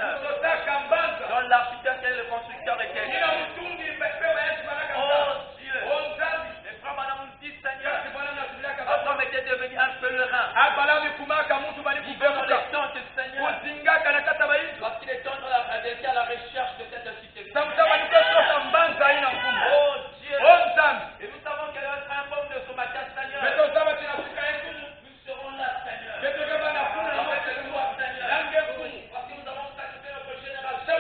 Seigneur, dont l'architecte et le constructeur étaient. Oh Dieu, les frères Madame nous disent, Seigneur, notre homme était devenu un pèlerin. Vivant dans les tentes, Seigneur, lorsqu'il est en train d'être à la recherche de cette cité. Oh Dieu, et nous savons qu'elle va être un homme de son matin, Seigneur. Nous serons là, Seigneur. Parce que nous avons sacrifié notre génération.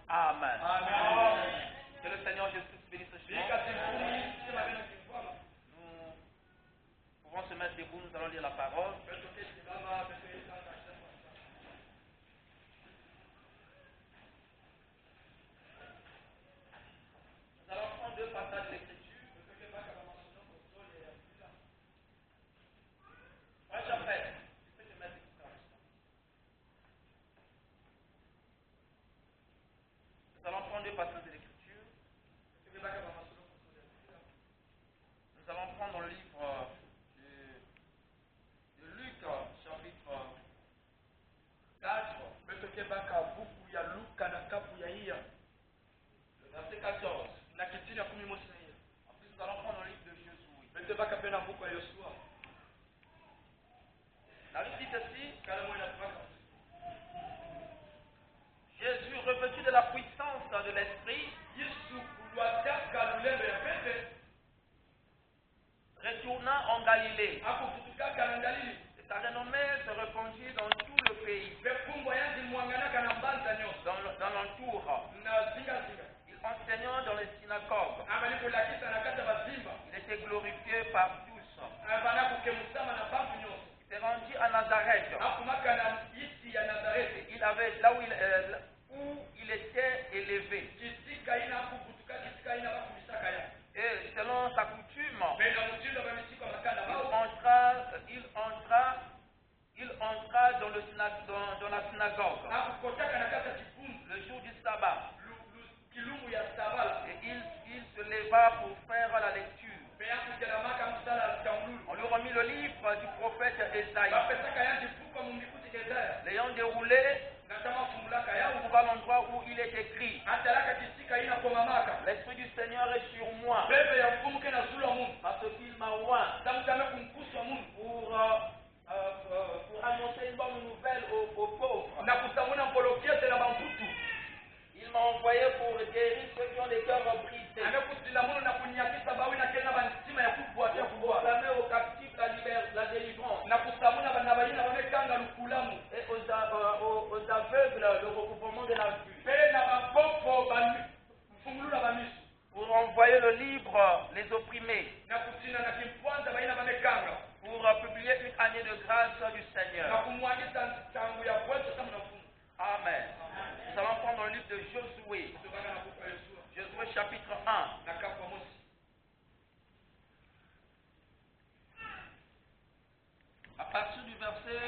Amen. Jésus, revêtu de la puissance de l'Esprit, retourna en Galilée. Et sa renommée se répandit dans tout le pays, dans l'entour. Il enseignant dans les synagogues. Il était glorifié par tous. Il s'est rendu à Nazareth. Il avait là où il était élevé. Et selon sa coutume, il entra dans la synagogue le jour du sabbat. Et il se leva pour faire la lecture. On lui remit le livre du prophète Esaïe. L'ayant déroulé, on trouva l'endroit où il est écrit: l'Esprit du Seigneur est sur moi, parce qu'il m'a oint pour publier une année de grâce du Seigneur. Amen. Nous allons prendre le livre de Josué. Josué chapitre 1. À partir du verset, je ne vais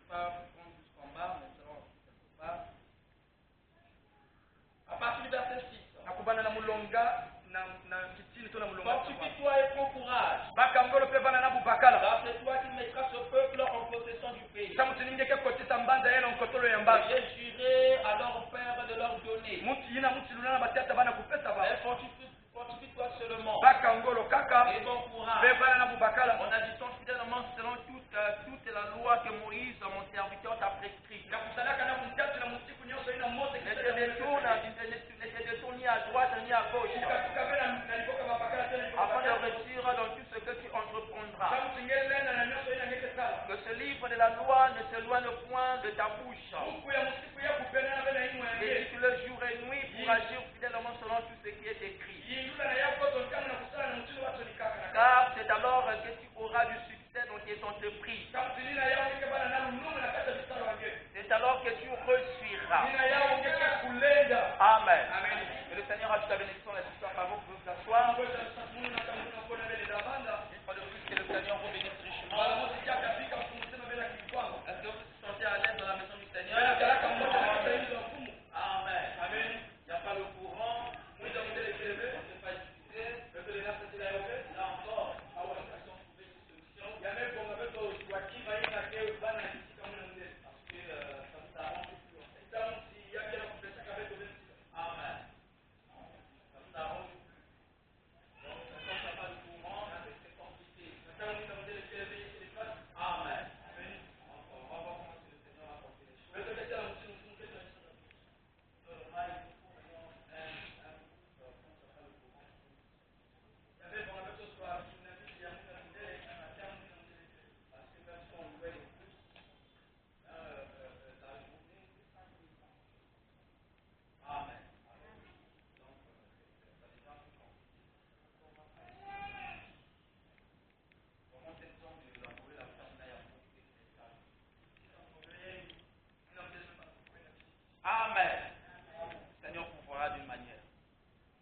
pas prendre jusqu'en bas, mais ça va quelque part. À partir du verset 6. Fortifie-toi et prends courage. Car c'est toi qui mettras ce peuple en possession du pays. J'ai juré à leur père de leur donner. Fortifie-toi seulement. Et bon courage. En agissant fidèlement selon toute la loi que Moïse, mon serviteur, t'a prescrite. Ne te détourne ni à droite ni à gauche. Afin de réussir dans tout ce que tu entreprendras. Que ce livre de la loi ne s'éloigne point de ta bouche. Médite-le jour et nuit pour agir fidèlement selon tout ce qui est écrit. Car c'est alors que tu auras du succès dans tes entreprises. C'est alors que tu réussiras. Amen. Que le Seigneur a ta bénédiction la discussion par vous, vous asseoir. Une fois de plus, que le Seigneur vous bénisse richement. Est-ce que vous vous sentez à l'aise dans la maison du Seigneur? Amen. Il n'y a pas le courant. On ne peut pas utiliser. Là encore, on trouver une solution. Parce que ça vous arrange plus en fait. Amen. Ça vous arrange plus. Donc, quand il n'y a pas de courant, c'est compliqué. Amen. On va voir comment le Seigneur a porté les choses. Amen. Le Seigneur pourvoira d'une manière.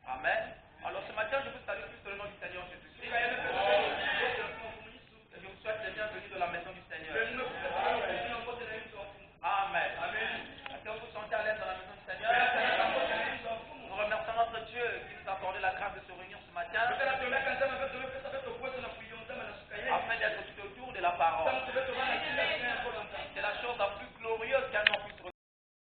Amen. Alors ce matin, je vous salue tous le nom du Seigneur Jésus-Christ. Et je vous souhaite les bienvenus dans la maison du Seigneur. Amen. Est-ce que vous vous sentez à l'aise dans la maison du Seigneur? Nous remercions notre Dieu qui nous a accordé la grâce de se réunir ce matin.